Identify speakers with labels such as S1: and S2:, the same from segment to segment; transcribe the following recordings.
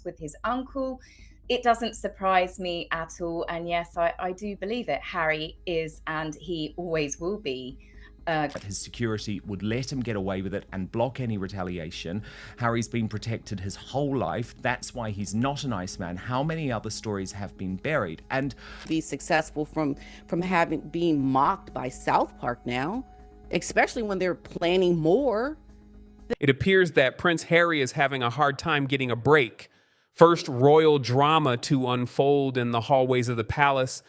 S1: with his uncle. It doesn't surprise me at all. And yes, I do believe it. Harry is, and he always will be.
S2: His security would let him get away with it and block any retaliation. Harry's been protected his whole life. That's why he's not a nice man. How many other stories have been buried? And
S3: be successful from being mocked by South Park now, especially when they're planning more.
S4: It appears that Prince Harry is having a hard time getting a break. First royal drama to unfold in the hallways of the palace.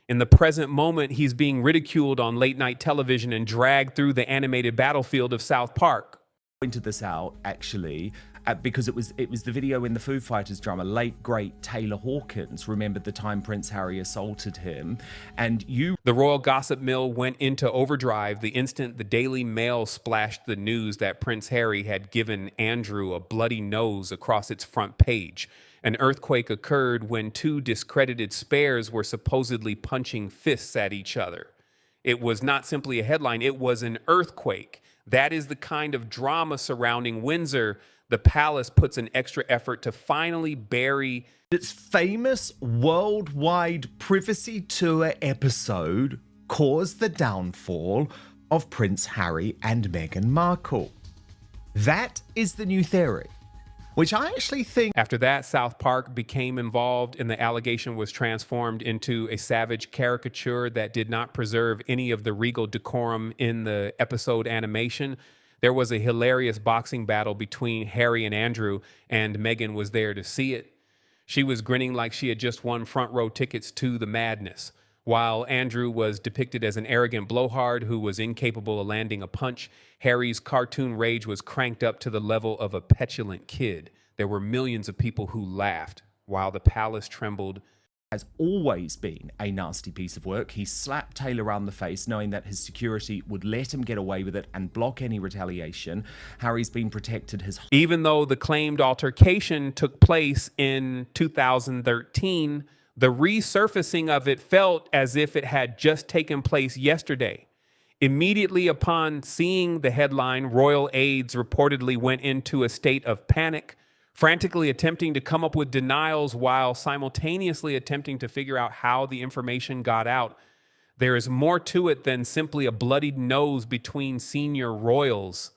S4: In the present moment, he's being ridiculed on late-night television and dragged through the animated battlefield of South Park.
S2: I pointed this out, actually, because it was the video in the Foo Fighters drama. Late, great Taylor Hawkins remembered the time Prince Harry assaulted him. And
S4: The royal gossip mill went into overdrive the instant the Daily Mail splashed the news that Prince Harry had given Andrew a bloody nose across its front page. An earthquake occurred when two discredited spares were supposedly punching fists at each other. It was not simply a headline, it was an earthquake. That is the kind of drama surrounding Windsor. The palace puts an extra effort to finally bury
S2: its famous worldwide Privacy Tour episode caused the downfall of Prince Harry and Meghan Markle. That is the new theory, which I actually think...
S4: After that, South Park became involved and the allegation was transformed into a savage caricature that did not preserve any of the regal decorum in the episode animation. There was a hilarious boxing battle between Harry and Andrew, and Meghan was there to see it. She was grinning like she had just won front row tickets to the madness. While Andrew was depicted as an arrogant blowhard who was incapable of landing a punch, Harry's cartoon rage was cranked up to the level of a petulant kid. There were millions of people who laughed, while the palace trembled.
S2: Has always been a nasty piece of work. He slapped Taylor around the face, knowing that his security would let him get away with it and block any retaliation. Harry's been protected his...
S4: Even though the claimed altercation took place in 2013, the resurfacing of it felt as if it had just taken place yesterday. Immediately upon seeing the headline, royal aides reportedly went into a state of panic, frantically attempting to come up with denials while simultaneously attempting to figure out how the information got out. There is more to it than simply a bloodied nose between senior royals.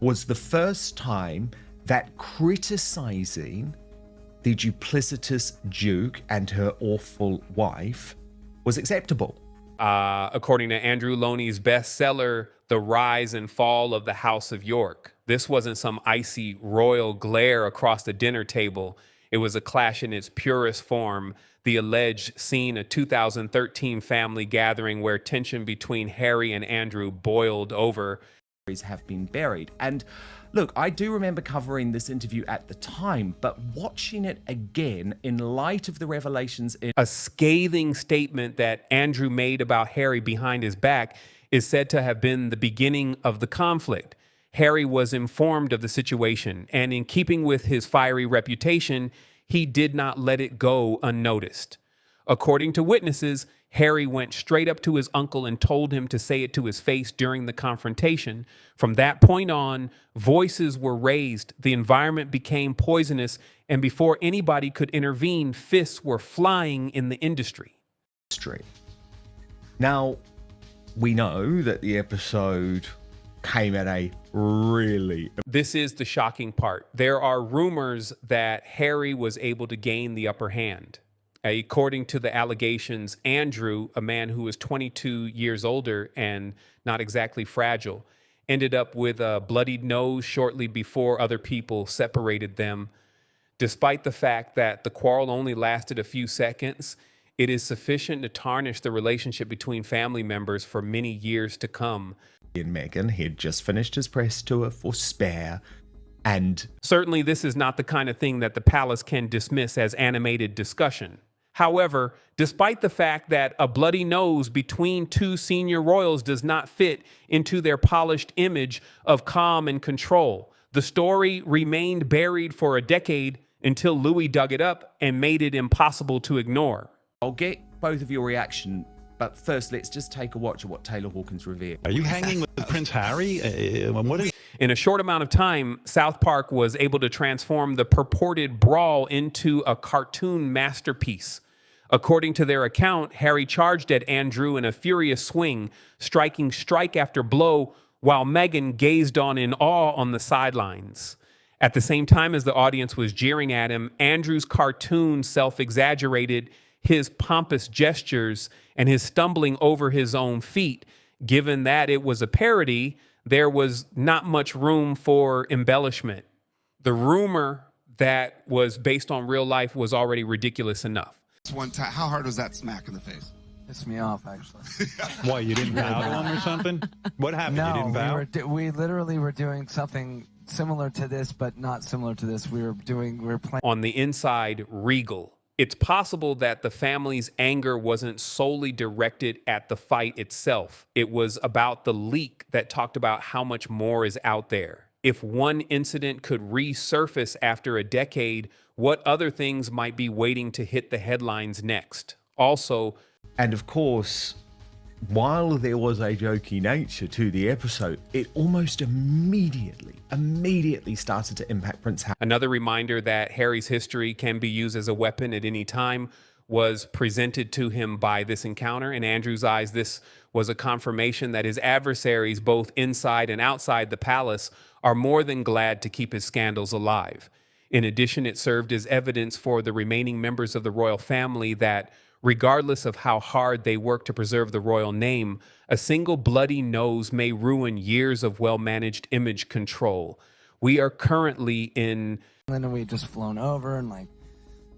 S2: Was the first time that criticizing the duplicitous Duke and her awful wife was acceptable.
S4: According to Andrew Loney's bestseller, The Rise and Fall of the House of York. This wasn't some icy royal glare across the dinner table. It was a clash in its purest form, the alleged scene of 2013 family gathering where tension between Harry and Andrew boiled over.
S2: Have been buried. And look, I do remember covering this interview at the time, but watching it again in light of the revelations in
S4: a scathing statement that Andrew made about Harry behind his back is said to have been the beginning of the conflict. Harry was informed of the situation, and in keeping with his fiery reputation, he did not let it go unnoticed. According to witnesses, Harry went straight up to his uncle and told him to say it to his face during the confrontation. From that point on, voices were raised, the environment became poisonous, and before anybody could intervene, fists were flying in the industry.
S2: Now, we know that the episode came at a really...
S4: This is the shocking part. There are rumors that Harry was able to gain the upper hand. According to the allegations, Andrew, a man who was 22 years older and not exactly fragile, ended up with a bloodied nose shortly before other people separated them. Despite the fact that the quarrel only lasted a few seconds, it is sufficient to tarnish the relationship between family members for many years to come.
S2: And Meghan, he had just finished his press tour for Spare, and...
S4: Certainly this is not the kind of thing that the palace can dismiss as animated discussion. However, despite the fact that a bloody nose between two senior royals does not fit into their polished image of calm and control, the story remained buried for a decade until Louis dug it up and made it impossible to ignore.
S2: I'll get both of your reaction, But first, let's just take a watch of what Taylor Hawkins revealed.
S5: Are you hanging with Prince Harry? What is?
S4: In a short amount of time, South Park was able to transform the purported brawl into a cartoon masterpiece. According to their account, Harry charged at Andrew in a furious swing, striking strike after blow, while Meghan gazed on in awe on the sidelines. At the same time as the audience was jeering at him, Andrew's cartoon self-exaggerated his pompous gestures and his stumbling over his own feet. Given that it was a parody, there was not much room for embellishment. The rumor that was based on real life was already ridiculous enough.
S6: One time, how hard was that smack in the face?
S7: Pissed me off, actually.
S5: Why, you didn't bow to him or something? What happened?
S7: No,
S5: you didn't bow?
S7: we literally were doing something similar to this, but not similar to this. We were playing
S4: On the inside, regal. It's possible that the family's anger wasn't solely directed at the fight itself. It was about the leak that talked about how much more is out there. If one incident could resurface after a decade, what other things might be waiting to hit the headlines next? Also,
S2: And of course, while there was a jokey nature to the episode, it almost immediately started to impact Prince Harry.
S4: another reminder that Harry's history can be used as a weapon at any time was presented to him by this encounter. In Andrew's eyes, this was a confirmation that his adversaries, both inside and outside the palace, are more than glad to keep his scandals alive. In addition, it served as evidence for the remaining members of the royal family that, regardless of how hard they work to preserve the royal name, a single bloody nose may ruin years of well-managed image control. We are currently in...
S7: and we had just flown over and like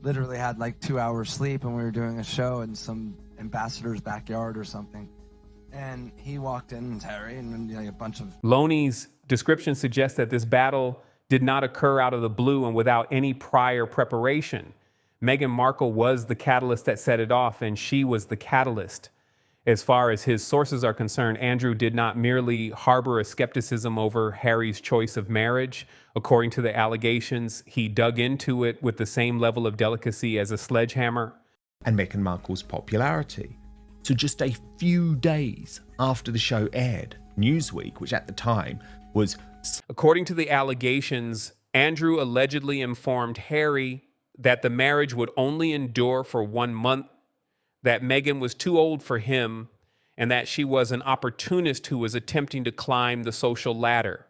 S7: literally had like 2 hours sleep, and we were doing a show in some ambassador's backyard or something. And he walked in, and Harry, and like a bunch of...
S4: Loney's description suggests that this battle did not occur out of the blue and without any prior preparation. Meghan Markle was the catalyst that set it off, and she was the catalyst. As far as his sources are concerned, Andrew did not merely harbor a skepticism over Harry's choice of marriage. According to the allegations, he dug into it with the same level of delicacy as a sledgehammer.
S2: And Meghan Markle's popularity. So just a few days after the show aired, Newsweek, which at the time was...
S4: According to the allegations, Andrew allegedly informed Harry that the marriage would only endure for 1 month, that Meghan was too old for him, and that she was an opportunist who was attempting to climb the social ladder.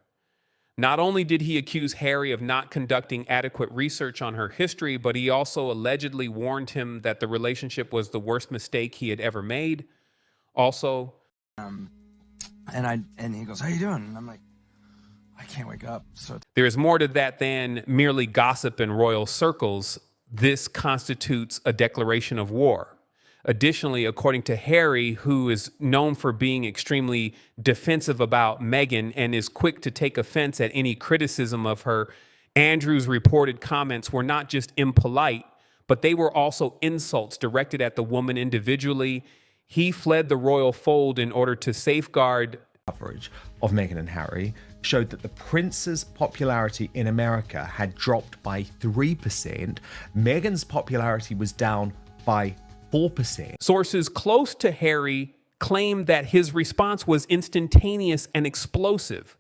S4: Not only did he accuse Harry of not conducting adequate research on her history, but he also allegedly warned him that the relationship was the worst mistake he had ever made. Also,
S7: and he goes, "How you doing?" And I'm like, "I can't wake up." So
S4: there is more to that than merely gossip in royal circles. This constitutes a declaration of war. Additionally, according to Harry, who is known for being extremely defensive about Meghan and is quick to take offense at any criticism of her, Andrew's reported comments were not just impolite, but they were also insults directed at the woman individually. He fled the royal fold in order to safeguard...
S2: Coverage of Meghan and Harry showed that the prince's popularity in America had dropped by 3%. Meghan's popularity was down by 4%.
S4: Sources close to Harry claimed that his response was instantaneous and explosive.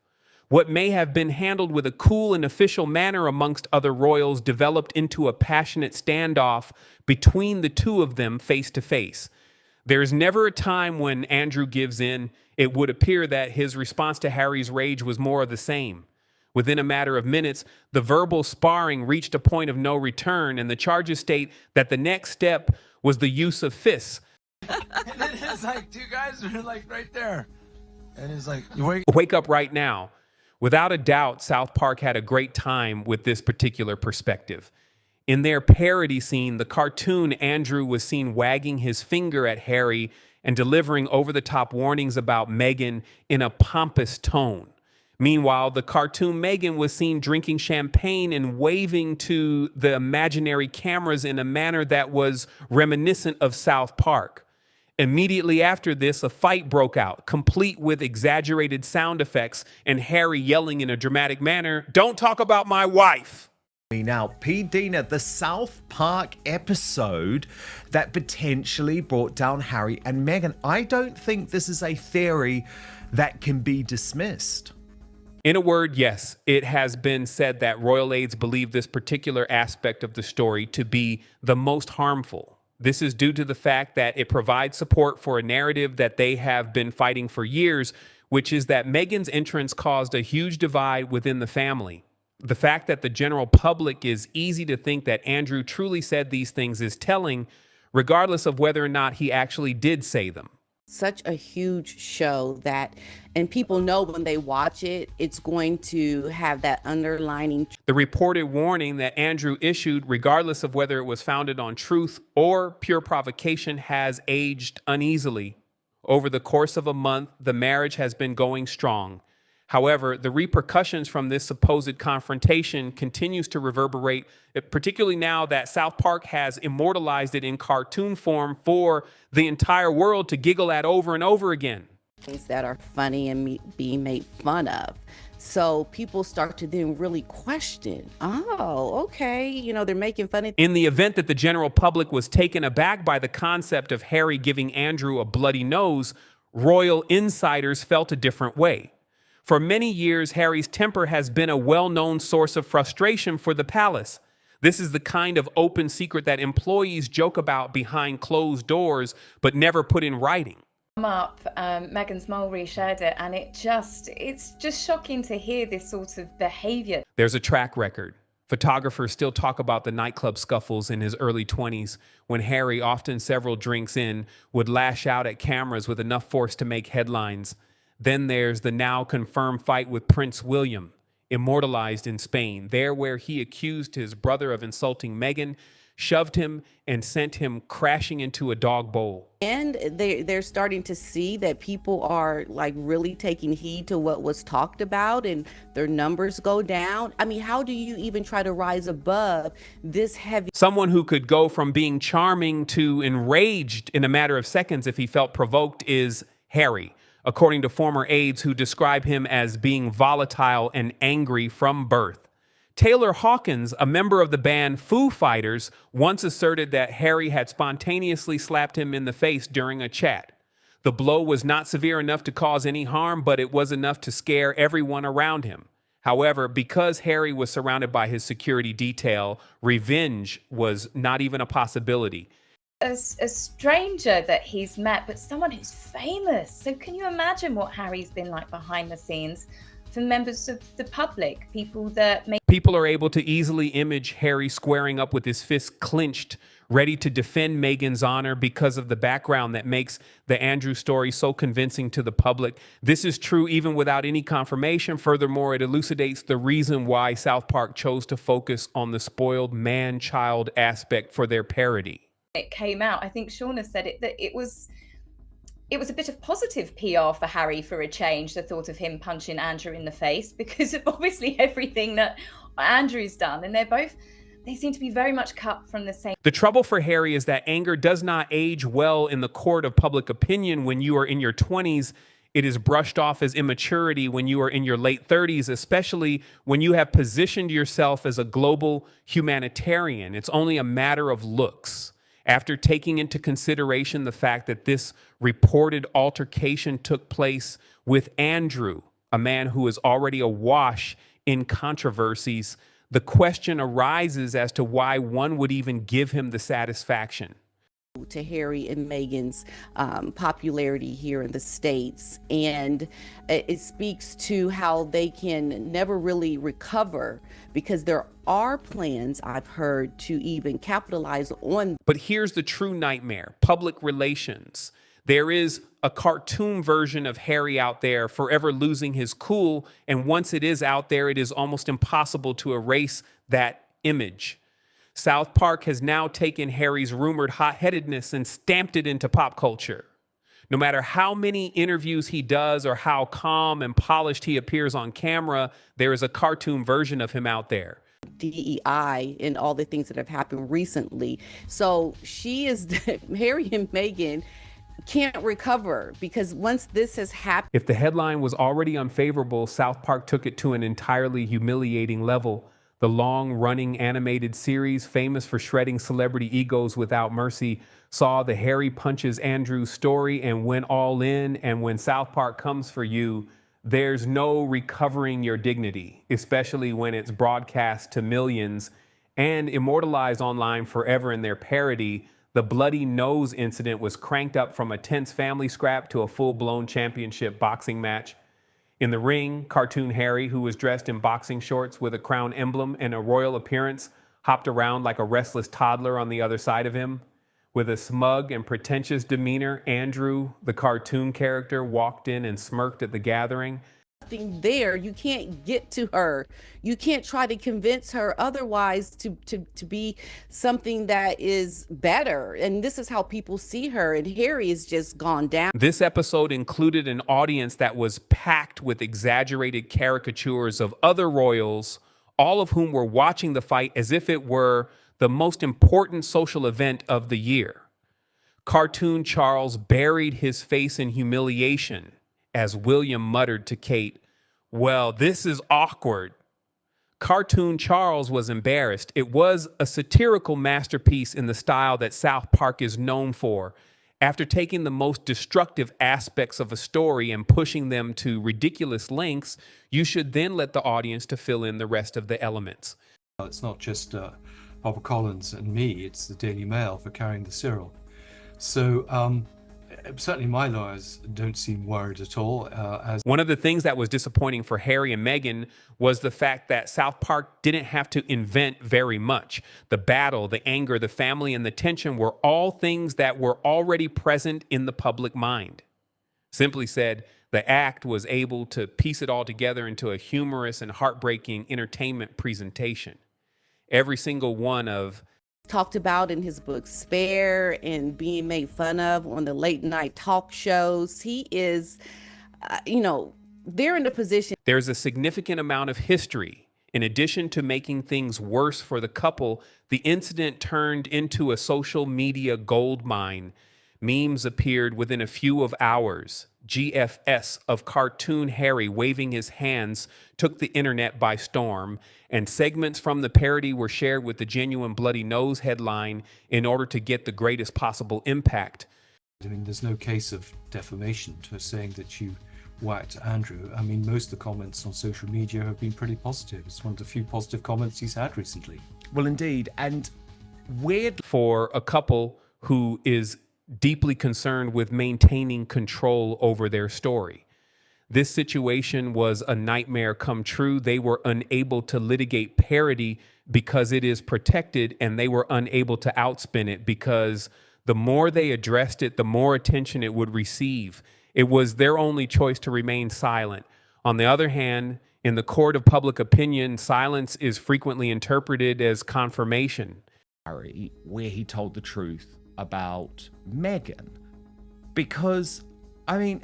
S4: What may have been handled with a cool and official manner amongst other royals developed into a passionate standoff between the two of them face to face. There is never a time when Andrew gives in. It would appear that his response to Harry's rage was more of the same. Within a matter of minutes, the verbal sparring reached a point of no return, and the charges state that the next step was the use of fists.
S7: and then it's like two guys are like right there, and it's like, "You
S4: wake up right now." Without a doubt, South Park had a great time with this particular perspective. In their parody scene, the cartoon Andrew was seen wagging his finger at Harry and delivering over-the-top warnings about Meghan in a pompous tone. Meanwhile, the cartoon Meghan was seen drinking champagne and waving to the imaginary cameras in a manner that was reminiscent of South Park. Immediately after this, a fight broke out, complete with exaggerated sound effects and Harry yelling in a dramatic manner, "Don't talk about my wife!"
S2: Now, P. Dina, the South Park episode that potentially brought down Harry and Meghan. I don't think this is a theory that can be dismissed.
S4: In a word, yes, it has been said that royal aides believe this particular aspect of the story to be the most harmful. This is due to the fact that it provides support for a narrative that they have been fighting for years, which is that Meghan's entrance caused a huge divide within the family. The fact that the general public is easy to think that Andrew truly said these things is telling, regardless of whether or not he actually did say them.
S3: Such a huge show that, and people know when they watch it, it's going to have that underlining.
S4: The reported warning that Andrew issued, regardless of whether it was founded on truth or pure provocation, has aged uneasily. Over the course of a month, the marriage has been going strong. However, the repercussions from this supposed confrontation continues to reverberate, particularly now that South Park has immortalized it in cartoon form for the entire world to giggle at over and over again.
S3: Things that are funny and being made fun of. So people start to then really question, oh, okay, you know, they're making fun of.
S4: In the event that the general public was taken aback by the concept of Harry giving Andrew a bloody nose, royal insiders felt a different way. For many years, Harry's temper has been a well-known source of frustration for the palace. This is the kind of open secret that employees joke about behind closed doors, but never put in writing.
S1: Meghan's mole reshared it, and it's just shocking to hear this sort of behavior.
S4: There's a track record. Photographers still talk about the nightclub scuffles in his early 20s, when Harry, often several drinks in, would lash out at cameras with enough force to make headlines. Then there's the now confirmed fight with Prince William, immortalized in Spain, there where he accused his brother of insulting Meghan, shoved him, and sent him crashing into a dog bowl.
S3: And they're starting to see that people are like really taking heed to what was talked about, and their numbers go down. I mean, how do you even try to rise above this heavy?
S4: Someone who could go from being charming to enraged in a matter of seconds if he felt provoked is Harry, according to former aides who describe him as being volatile and angry from birth. Taylor Hawkins, a member of the band Foo Fighters, once asserted that Harry had spontaneously slapped him in the face during a chat. The blow was not severe enough to cause any harm, but it was enough to scare everyone around him. However, because Harry was surrounded by his security detail, revenge was not even a possibility.
S1: A stranger that he's met, but someone who's famous. So can you imagine what Harry's been like behind the scenes for members of the public, people that make...
S4: People are able to easily image Harry squaring up with his fists clenched, ready to defend Meghan's honor because of the background that makes the Andrew story so convincing to the public. This is true even without any confirmation. Furthermore, it elucidates the reason why South Park chose to focus on the spoiled man-child aspect for their parody.
S1: It came out, I think Shauna said it, that it was a bit of positive PR for Harry for a change, the thought of him punching Andrew in the face, because of obviously everything that Andrew's done, and they seem to be very much cut from the same.
S4: The trouble for Harry is that anger does not age well in the court of public opinion when you are in your 20s. It is brushed off as immaturity when you are in your late 30s, especially when you have positioned yourself as a global humanitarian. It's only a matter of looks. After taking into consideration the fact that this reported altercation took place with Andrew, a man who is already awash in controversies, the question arises as to why one would even give him the satisfaction.
S3: To Harry and Meghan's popularity here in the States, and it speaks to how they can never really recover, because there are plans, I've heard, to even capitalize on.
S4: But here's the true nightmare: public relations. There is a cartoon version of Harry out there forever losing his cool, and once it is out there, it is almost impossible to erase that image. South Park has now taken Harry's rumored hot-headedness and stamped it into pop culture. No matter how many interviews he does or how calm and polished he appears on camera, there is a cartoon version of him out there.
S3: DEI and all the things that have happened recently. So Harry and Meghan can't recover, because once this has happened.
S4: If the headline was already unfavorable, South Park took it to an entirely humiliating level The long-running animated series, famous for shredding celebrity egos without mercy, saw the Harry punches Andrew story and went all in. And when South Park comes for you, there's no recovering your dignity, especially when it's broadcast to millions and immortalized online forever in their parody. The bloody nose incident was cranked up from a tense family scrap to a full-blown championship boxing match. In the ring, Cartoon Harry, who was dressed in boxing shorts with a crown emblem and a royal appearance, hopped around like a restless toddler on the other side of him. With a smug and pretentious demeanor, Andrew, the cartoon character, walked in and smirked at the gathering.
S3: Nothing there. You can't get to her. You can't try to convince her otherwise to be something that is better. And this is how people see her. And Harry has just gone down.
S4: This episode included an audience that was packed with exaggerated caricatures of other royals, all of whom were watching the fight as if it were the most important social event of the year. Cartoon Charles buried his face in humiliation as William muttered to Kate, "Well, this is awkward." Cartoon Charles was embarrassed. It was a satirical masterpiece in the style that South Park is known for. After taking the most destructive aspects of a story and pushing them to ridiculous lengths, you should then let the audience to fill in the rest of the elements.
S8: It's not just Barbara Collins and me, it's the Daily Mail for carrying the Cyril. So certainly my lawyers don't seem worried at all.
S4: One of the things that was disappointing for Harry and Meghan was the fact that South Park didn't have to invent very much. The battle, the anger, the family, and the tension were all things that were already present in the public mind. Simply said, the act was able to piece it all together into a humorous and heartbreaking entertainment presentation. Every single one of
S3: talked about in his book Spare and being made fun of on the late night talk shows. He is, they're in a position.
S4: There's a significant amount of history. In addition to making things worse for the couple, the incident turned into a social media goldmine. Memes appeared within a few of hours. GFS of Cartoon Harry waving his hands took the internet by storm, and segments from the parody were shared with the genuine bloody nose headline in order to get the greatest possible impact.
S8: I mean, there's no case of defamation to saying that you whacked Andrew. I mean, most of the comments on social media have been pretty positive. It's one of the few positive comments he's had recently.
S2: Well, indeed. And weird
S4: for a couple who is deeply concerned with maintaining control over their story. This situation was a nightmare come true. They were unable to litigate parody because it is protected, and they were unable to outspin it because the more they addressed it, the more attention it would receive. It was their only choice to remain silent. On the other hand, in the court of public opinion, silence is frequently interpreted as confirmation.
S2: Harry, where he told the truth about Meghan. Because, I mean,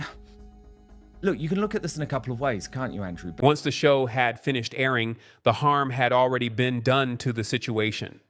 S2: look, you can look at this in a couple of ways, can't you, Andrew?
S4: Once the show had finished airing, the harm had already been done to the situation.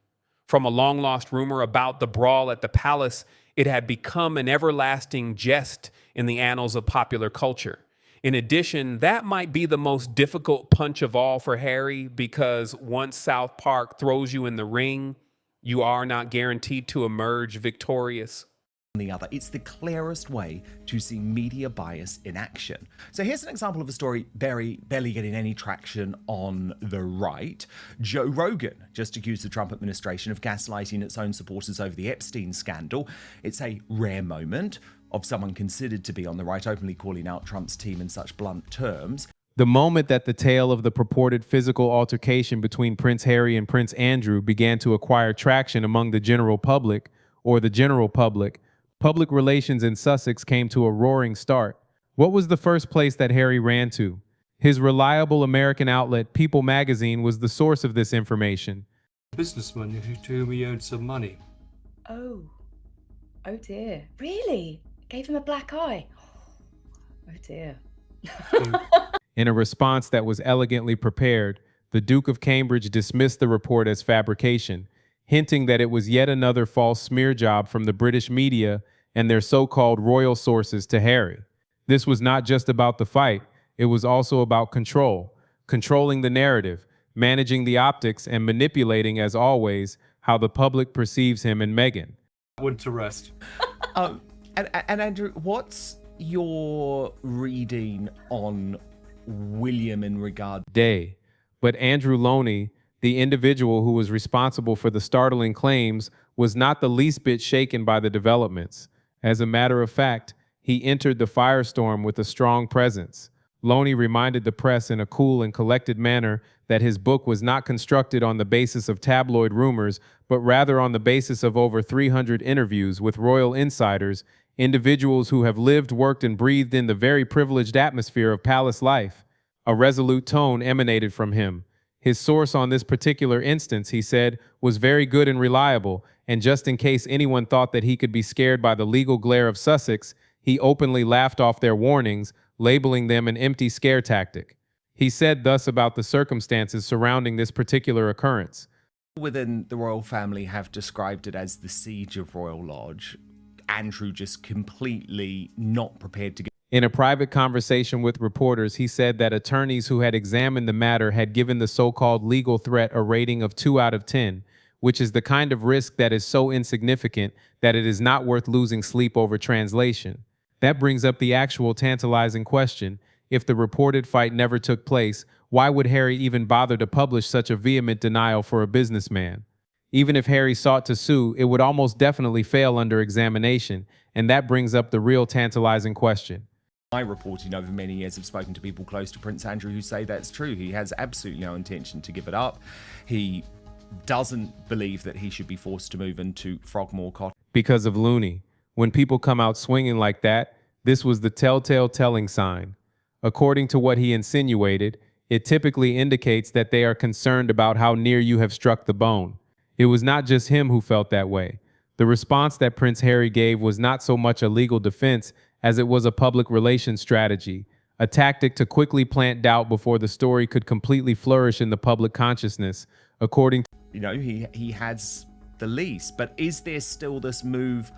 S4: From a long-lost rumor about the brawl at the palace, it had become an everlasting jest in the annals of popular culture. In addition, that might be the most difficult punch of all for Harry, because once South Park throws you in the ring, you are not guaranteed to emerge victorious.
S2: The other, it's the clearest way to see media bias in action. So here's an example of a story barely getting any traction on the right. Joe Rogan just accused the Trump administration of gaslighting its own supporters over the Epstein scandal. It's a rare moment of someone considered to be on the right openly calling out Trump's team in such blunt terms.
S9: The moment that the tale of the purported physical altercation between Prince Harry and Prince Andrew began to acquire traction among the general public, public relations in Sussex came to a roaring start. What was the first place that Harry ran to? His reliable American outlet, People magazine, was the source of this information.
S8: Businessman to whom he owed some money.
S1: Oh dear. Really? Gave him a black eye? Oh dear.
S9: In a response that was elegantly prepared, the Duke of Cambridge dismissed the report as fabrication, hinting that it was yet another false smear job from the British media and their so-called royal sources to Harry. This was not just about the fight, it was also about controlling the narrative, managing the optics and manipulating, as always, how the public perceives him and Meghan.
S8: Went to rest.
S2: And Andrew, what's your reading on William in regard?
S9: Day. But Andrew Loney, the individual who was responsible for the startling claims, was not the least bit shaken by the developments. As a matter of fact, he entered the firestorm with a strong presence. Loney reminded the press in a cool and collected manner that his book was not constructed on the basis of tabloid rumors, but rather on the basis of over 300 interviews with royal insiders, individuals who have lived, worked, and breathed in the very privileged atmosphere of palace life. A resolute tone emanated from him. His source on this particular instance, he said, was very good and reliable, and just in case anyone thought that he could be scared by the legal glare of Sussex, he openly laughed off their warnings, labeling them an empty scare tactic. He said thus about the circumstances surrounding this particular occurrence.
S2: Within the royal family have described it as the siege of Royal Lodge. Andrew just completely not prepared to get.
S9: In a private conversation with reporters, he said that attorneys who had examined the matter had given the so-called legal threat a rating of 2 out of 10, which is the kind of risk that is so insignificant that it is not worth losing sleep over translation. That brings up the actual tantalizing question. If the reported fight never took place, why would Harry even bother to publish such a vehement denial for a businessman? Even if Harry sought to sue, it would almost definitely fail under examination, and that brings up the real tantalizing question.
S2: My reporting over many years have spoken to people close to Prince Andrew who say that's true. He has absolutely no intention to give it up. He doesn't believe that he should be forced to move into Frogmore Cottage.
S9: Because of Looney. When people come out swinging like that, this was the telltale telling sign. According to what he insinuated, it typically indicates that they are concerned about how near you have struck the bone. It was not just him who felt that way. The response that Prince Harry gave was not so much a legal defense as it was a public relations strategy, a tactic to quickly plant doubt before the story could completely flourish in the public consciousness. According to,
S2: he has the lease, but is there still this move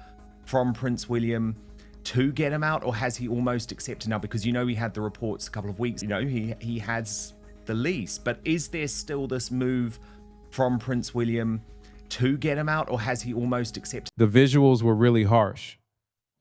S2: from Prince William to get him out, or has he almost accepted now? Because he had the reports a couple of weeks, he has the lease, but is there still this move from Prince William to get him out, or has he almost accepted?
S9: The visuals were really harsh.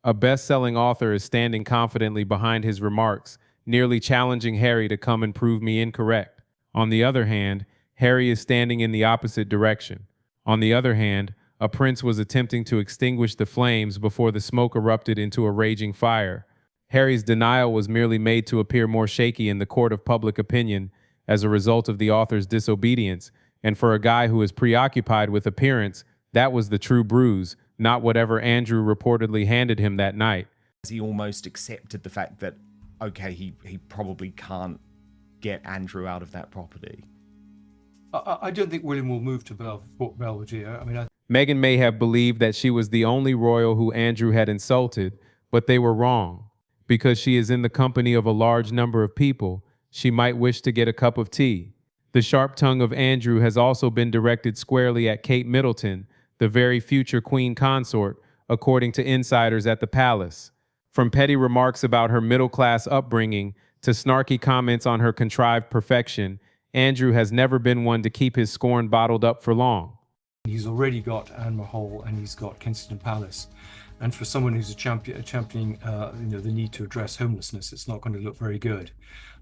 S9: A best-selling author is standing confidently behind his remarks, nearly challenging Harry to come and prove me incorrect. On the other hand, Harry is standing in the opposite direction. On the other hand, a prince was attempting to extinguish the flames before the smoke erupted into a raging fire. Harry's denial was merely made to appear more shaky in the court of public opinion as a result of the author's disobedience, and for a guy who is preoccupied with appearance, that was the true bruise, not whatever Andrew reportedly handed him that night.
S2: He almost accepted the fact that, okay, he probably can't get Andrew out of that property.
S8: I don't think William will move to Belvedere.
S9: Meghan may have believed that she was the only royal who Andrew had insulted, but they were wrong. Because she is in the company of a large number of people, she might wish to get a cup of tea. The sharp tongue of Andrew has also been directed squarely at Kate Middleton, the very future queen consort, according to insiders at the palace. From petty remarks about her middle-class upbringing to snarky comments on her contrived perfection, Andrew has never been one to keep his scorn bottled up for long.
S8: He's already got Anne Mahal and he's got Kensington Palace. And for someone who's championing the need to address homelessness, it's not going to look very good.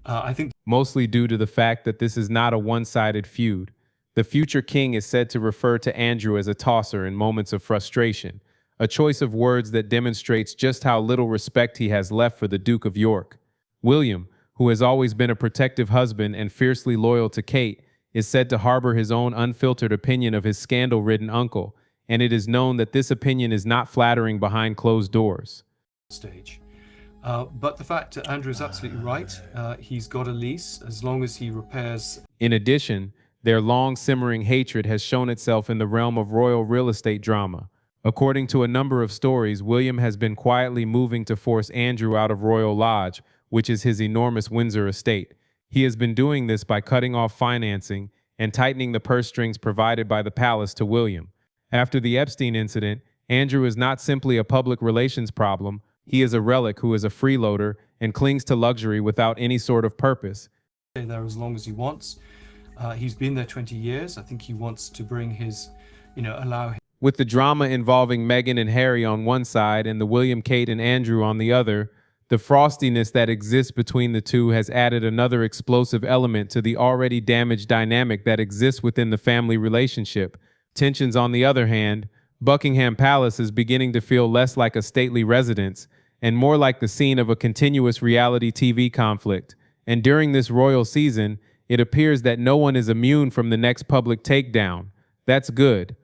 S8: I think
S9: mostly due to the fact that this is not a one-sided feud. The future king is said to refer to Andrew as a tosser in moments of frustration, a choice of words that demonstrates just how little respect he has left for the Duke of York. William, who has always been a protective husband and fiercely loyal to Kate, is said to harbor his own unfiltered opinion of his scandal-ridden uncle, and it is known that this opinion is not flattering behind closed doors.
S8: But the fact that Andrew is absolutely right, he's got a lease as long as he repairs.
S9: In addition, their long simmering hatred has shown itself in the realm of royal real estate drama. According to a number of stories, William has been quietly moving to force Andrew out of Royal Lodge, which is his enormous Windsor estate. He has been doing this by cutting off financing and tightening the purse strings provided by the palace to William. After the Epstein incident, Andrew is not simply a public relations problem. He is a relic who is a freeloader and clings to luxury without any sort of purpose.
S8: Stay there as long as he wants. He's been there 20 years. I think he wants to bring his, allow.
S9: With the drama involving Meghan and Harry on one side and the William, Kate, and Andrew on the other, the frostiness that exists between the two has added another explosive element to the already damaged dynamic that exists within the family relationship. Tensions, on the other hand, Buckingham Palace is beginning to feel less like a stately residence and more like the scene of a continuous reality TV conflict. And during this royal season, it appears that no one is immune from the next public takedown. That's good.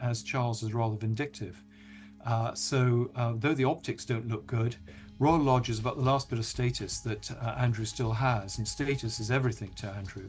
S8: As Charles is rather vindictive. So though the optics don't look good, Royal Lodge is about the last bit of status that Andrew still has, and status is everything to Andrew.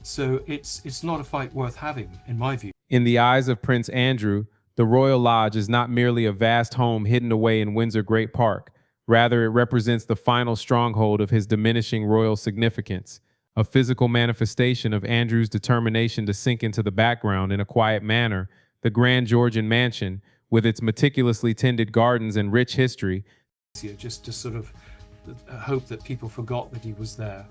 S8: So it's not a fight worth having, in my view.
S9: In the eyes of Prince Andrew, the Royal Lodge is not merely a vast home hidden away in Windsor Great Park. Rather, it represents the final stronghold of his diminishing royal significance, a physical manifestation of Andrew's determination to sink into the background in a quiet manner. The grand Georgian mansion, with its meticulously tended gardens and rich history,
S8: just to sort of hope that people forgot that he was there.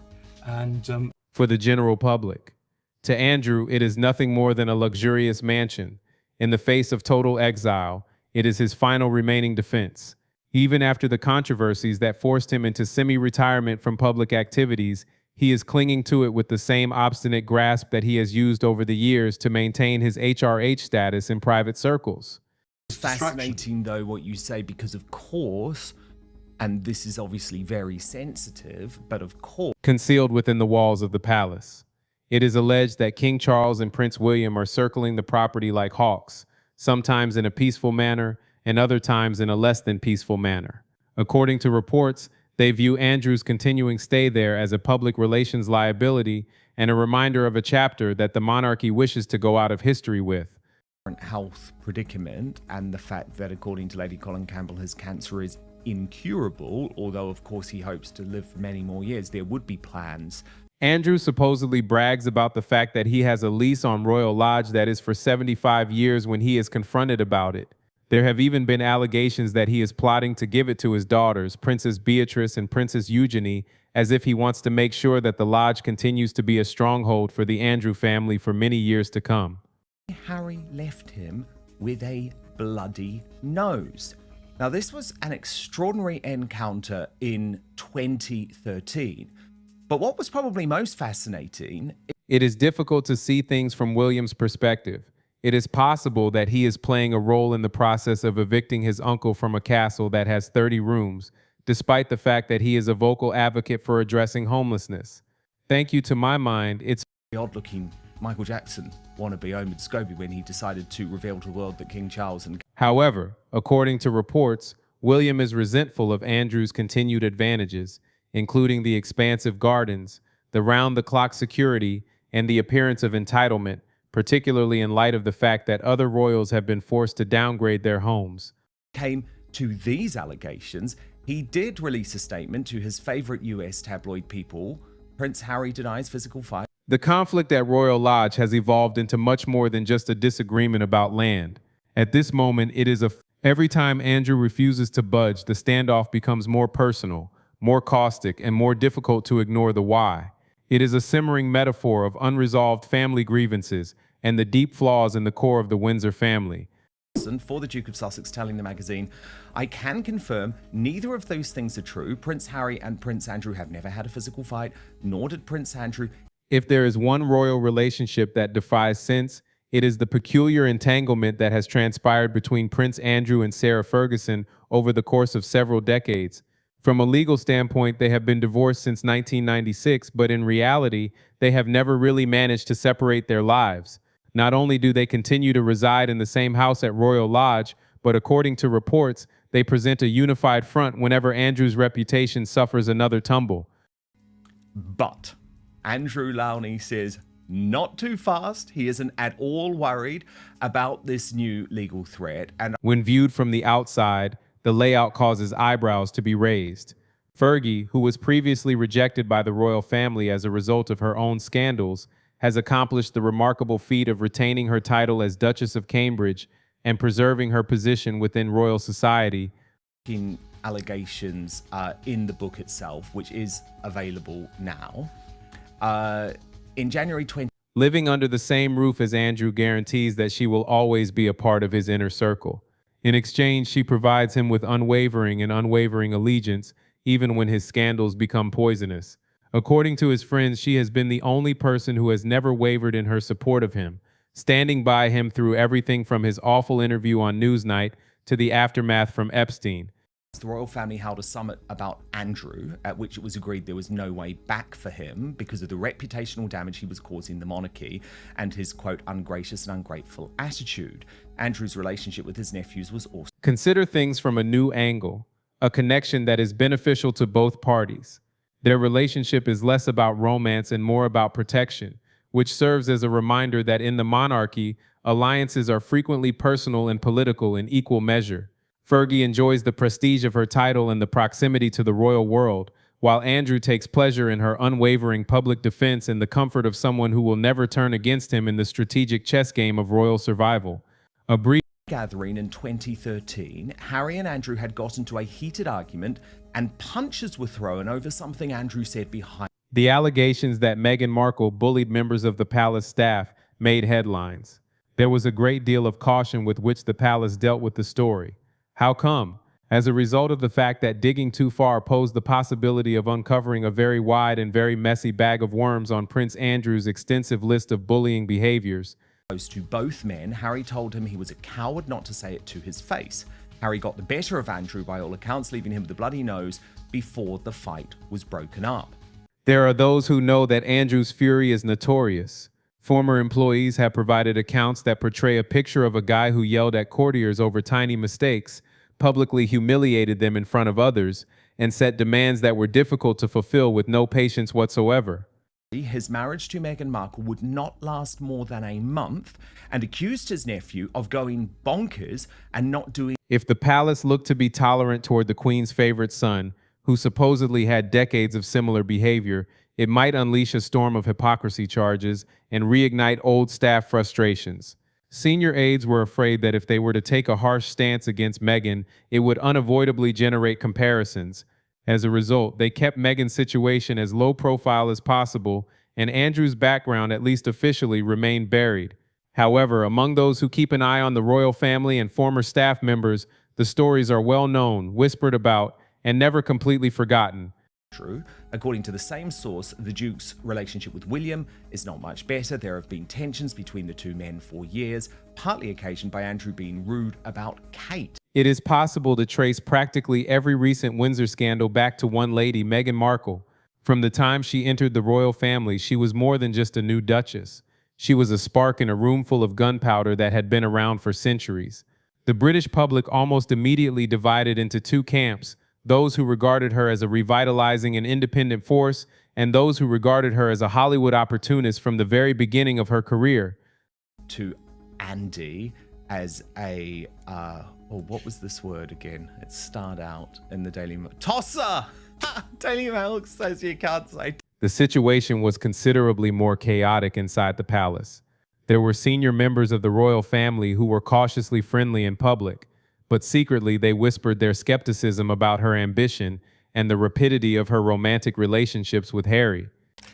S8: And
S9: for the general public. To Andrew, it is nothing more than a luxurious mansion. In the face of total exile, it is his final remaining defense. Even after the controversies that forced him into semi-retirement from public activities, he is clinging to it with the same obstinate grasp that he has used over the years to maintain his HRH status in private circles.
S2: It's fascinating, though, what you say, because of course, and this is obviously very sensitive, but of course,
S9: concealed within the walls of the palace, it is alleged that King Charles and Prince William are circling the property like hawks, sometimes in a peaceful manner and other times in a less than peaceful manner. According to reports, they view Andrew's continuing stay there as a public relations liability and a reminder of a chapter that the monarchy wishes to go out of history with.
S2: Health predicament, and the fact that, according to Lady Colin Campbell, his cancer is incurable, although of course he hopes to live for many more years. There would be plans.
S9: Andrew supposedly brags about the fact that he has a lease on Royal Lodge that is for 75 years when he is confronted about it. There have even been allegations that he is plotting to give it to his daughters, Princess Beatrice and Princess Eugenie, as if he wants to make sure that the lodge continues to be a stronghold for the Andrew family for many years to come.
S2: Harry left him with a bloody nose. Now, this was an extraordinary encounter in 2013. But what was probably most fascinating...
S9: It is difficult to see things from William's perspective. It is possible that he is playing a role in the process of evicting his uncle from a castle that has 30 rooms, despite the fact that he is a vocal advocate for addressing homelessness. Thank you, to my mind, it's
S2: odd-looking Michael Jackson wannabe Omid Scobie when he decided to reveal to the world that King Charles and...
S9: However, according to reports, William is resentful of Andrew's continued advantages, including the expansive gardens, the round-the-clock security, and the appearance of entitlement, particularly in light of the fact that other royals have been forced to downgrade their homes.
S2: Came to these allegations, he did release a statement to his favorite US tabloid People. Prince Harry denies physical fight.
S9: The conflict at Royal Lodge has evolved into much more than just a disagreement about land. At this moment, it is every time Andrew refuses to budge, the standoff becomes more personal, more caustic, and more difficult to ignore the why. It is a simmering metaphor of unresolved family grievances and the deep flaws in the core of the Windsor family.
S2: For the Duke of Sussex, telling the magazine, I can confirm neither of those things are true. Prince Harry and Prince Andrew have never had a physical fight, nor did Prince Andrew.
S9: If there is one royal relationship that defies sense, it is the peculiar entanglement that has transpired between Prince Andrew and Sarah Ferguson over the course of several decades. From a legal standpoint, they have been divorced since 1996, but in reality, they have never really managed to separate their lives. Not only do they continue to reside in the same house at Royal Lodge, but according to reports, they present a unified front whenever Andrew's reputation suffers another tumble.
S2: But Andrew Lowney says not too fast. He isn't at all worried about this new legal threat. And
S9: when viewed from the outside, the layout causes eyebrows to be raised. Fergie, who was previously rejected by the royal family as a result of her own scandals, has accomplished the remarkable feat of retaining her title as Duchess of Cambridge and preserving her position within royal society.
S2: Allegations in the book itself, which is available now. In January 20...
S9: Living under the same roof as Andrew guarantees that she will always be a part of his inner circle. In exchange, she provides him with unwavering and unwavering allegiance, even when his scandals become poisonous. According to his friends, she has been the only person who has never wavered in her support of him, standing by him through everything from his awful interview on Newsnight to the aftermath from Epstein.
S2: The royal family held a summit about Andrew, at which it was agreed there was no way back for him because of the reputational damage he was causing the monarchy and his, quote, ungracious and ungrateful attitude. Andrew's relationship with his nephews was also...
S9: Consider things from a new angle, a connection that is beneficial to both parties. Their relationship is less about romance and more about protection, which serves as a reminder that in the monarchy, alliances are frequently personal and political in equal measure. Fergie enjoys the prestige of her title and the proximity to the royal world, while Andrew takes pleasure in her unwavering public defense and the comfort of someone who will never turn against him in the strategic chess game of royal survival. A brief
S2: gathering in 2013, Harry and Andrew had got into a heated argument and punches were thrown over something Andrew said behind.
S9: The allegations that Meghan Markle bullied members of the palace staff made headlines. There was a great deal of caution with which the palace dealt with the story. How come? As a result of the fact that digging too far posed the possibility of uncovering a very wide and very messy bag of worms on Prince Andrew's extensive list of bullying behaviors.
S2: To both men, Harry told him he was a coward not to say it to his face. Harry got the better of Andrew by all accounts, leaving him with a bloody nose before the fight was broken up.
S9: There are those who know that Andrew's fury is notorious. Former employees have provided accounts that portray a picture of a guy who yelled at courtiers over tiny mistakes, publicly humiliated them in front of others, and set demands that were difficult to fulfill with no patience whatsoever.
S2: His marriage to Meghan Markle would not last more than a month and accused his nephew of going bonkers and not doing...
S9: If the palace looked to be tolerant toward the Queen's favorite son, who supposedly had decades of similar behavior, it might unleash a storm of hypocrisy charges and reignite old staff frustrations. Senior aides were afraid that if they were to take a harsh stance against Meghan, it would unavoidably generate comparisons. As a result, they kept Meghan's situation as low profile as possible, and Andrew's background, at least officially, remained buried. However, among those who keep an eye on the royal family and former staff members, the stories are well known, whispered about, and never completely forgotten.
S2: True. According to the same source, the Duke's relationship with William is not much better. There have been tensions between the two men for years, partly occasioned by Andrew being rude about Kate.
S9: It is possible to trace practically every recent Windsor scandal back to one lady, Meghan Markle. From the time she entered the royal family, she was more than just a new duchess. She was a spark in a room full of gunpowder that had been around for centuries. The British public almost immediately divided into two camps: those who regarded her as a revitalizing and independent force, and those who regarded her as a Hollywood opportunist from the very beginning of her career.
S2: To Andy as a, what was this word again? It starred out in the Daily Mail. Tosser! Daily Mail says you can't say.
S9: The situation was considerably more chaotic inside the palace. There were senior members of the royal family who were cautiously friendly in public, but secretly they whispered their skepticism about her ambition and the rapidity of her romantic relationships with Harry.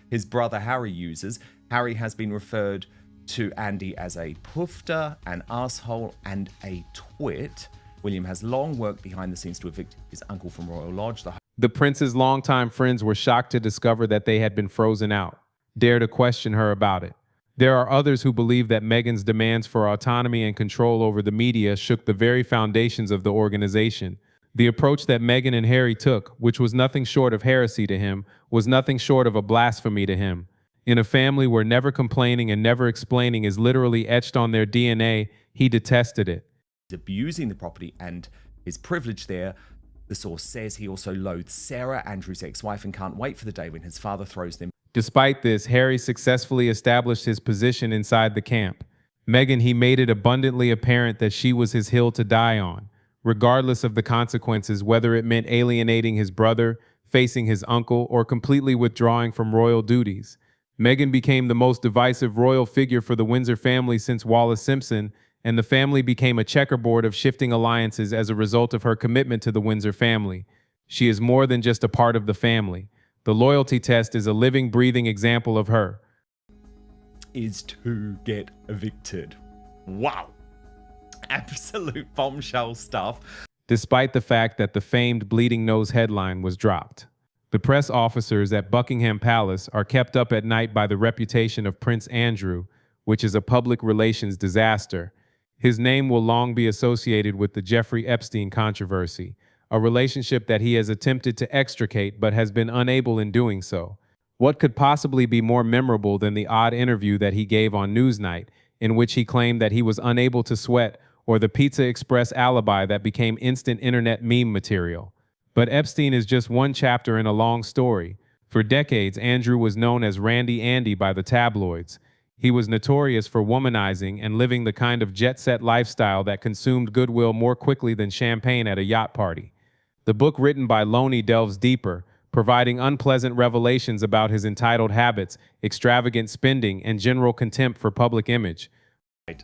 S2: His brother Harry uses. Harry has been referred to Andy as a poofter, an asshole, and a twit. William has long worked behind the scenes to evict his uncle from Royal Lodge.
S9: The prince's longtime friends were shocked to discover that they had been frozen out, dare to question her about it. There are others who believe that Meghan's demands for autonomy and control over the media shook the very foundations of the organization. The approach that Meghan and Harry took, which was nothing short of heresy to him, was nothing short of a blasphemy to him. In a family where never complaining and never explaining is literally etched on their DNA, he detested it.
S2: Abusing the property and his privilege there. The source says he also loathes Sarah, Andrew's ex-wife, and can't wait for the day when his father throws them.
S9: Despite this, Harry successfully established his position inside the camp. Meghan, he made it abundantly apparent that she was his hill to die on, regardless of the consequences, whether it meant alienating his brother, facing his uncle, or completely withdrawing from royal duties. Meghan became the most divisive royal figure for the Windsor family since Wallis Simpson, and the family became a checkerboard of shifting alliances as a result of her commitment to the Windsor family. She is more than just a part of the family. The loyalty test is a living, breathing example of her.
S2: is to get evicted. Wow. Absolute bombshell stuff.
S9: Despite the fact that the famed bleeding nose headline was dropped. The press officers at Buckingham Palace are kept up at night by the reputation of Prince Andrew, which is a public relations disaster. His name will long be associated with the Jeffrey Epstein controversy, a relationship that he has attempted to extricate but has been unable in doing so. What could possibly be more memorable than the odd interview that he gave on Newsnight, in which he claimed that he was unable to sweat, or the Pizza Express alibi that became instant internet meme material? But Epstein is just one chapter in a long story. For decades, Andrew was known as Randy Andy by the tabloids. He was notorious for womanizing and living the kind of jet-set lifestyle that consumed goodwill more quickly than champagne at a yacht party. The book written by Loney delves deeper, providing unpleasant revelations about his entitled habits, extravagant spending, and general contempt for public image.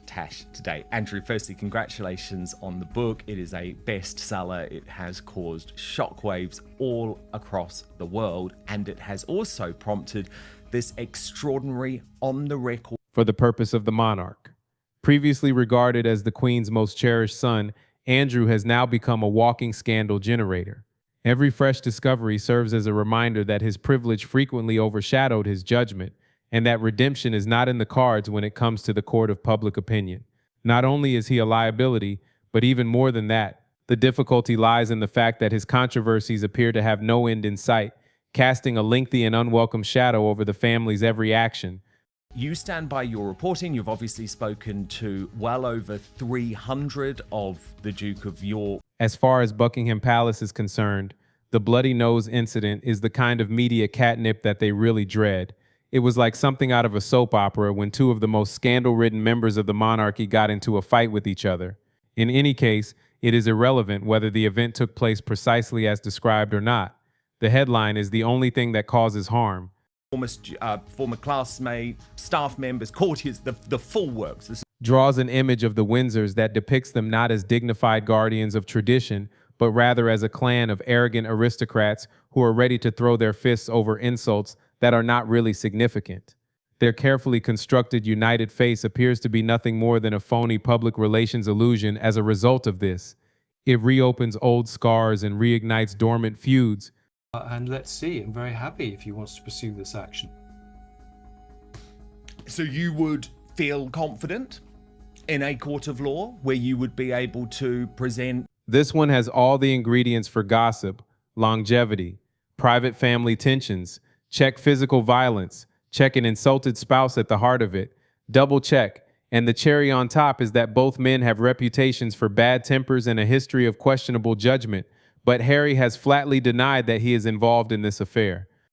S2: Tash today. Andrew, firstly, congratulations on the book. It is a bestseller. It has caused shockwaves all across the world, and it has also prompted this extraordinary on-the-record
S9: for the purpose of the monarch. Previously regarded as the Queen's most cherished son, Andrew has now become a walking scandal generator. Every fresh discovery serves as a reminder that his privilege frequently overshadowed his judgment, and that redemption is not in the cards when it comes to the court of public opinion. Not only is he a liability, but even more than that, the difficulty lies in the fact that his controversies appear to have no end in sight, casting a lengthy and unwelcome shadow over the family's every action.
S2: You stand by your reporting. You've obviously spoken to well over 300 of the Duke of York.
S9: As far as Buckingham Palace is concerned, the bloody nose incident is the kind of media catnip that they really dread. It was like something out of a soap opera when two of the most scandal-ridden members of the monarchy got into a fight with each other. In any case, it is irrelevant whether the event took place precisely as described or not. The headline is the only thing that causes harm.
S2: Former classmate, staff members, courtiers, the full works. This
S9: draws an image of the Windsors that depicts them not as dignified guardians of tradition, but rather as a clan of arrogant aristocrats who are ready to throw their fists over insults that are not really significant. Their carefully constructed united face appears to be nothing more than a phony public relations illusion as a result of this. It reopens old scars and reignites dormant feuds.
S8: And let's see, I'm very happy if he wants to pursue this action.
S2: So you would feel confident in a court of law where you would be able to present?
S9: This one has all the ingredients for gossip, longevity, private family tensions, check physical violence, check an insulted spouse at the heart of it, double check, and the cherry on top is that both men have reputations for bad tempers and a history of questionable judgment, but Harry has flatly denied that he is involved in this affair.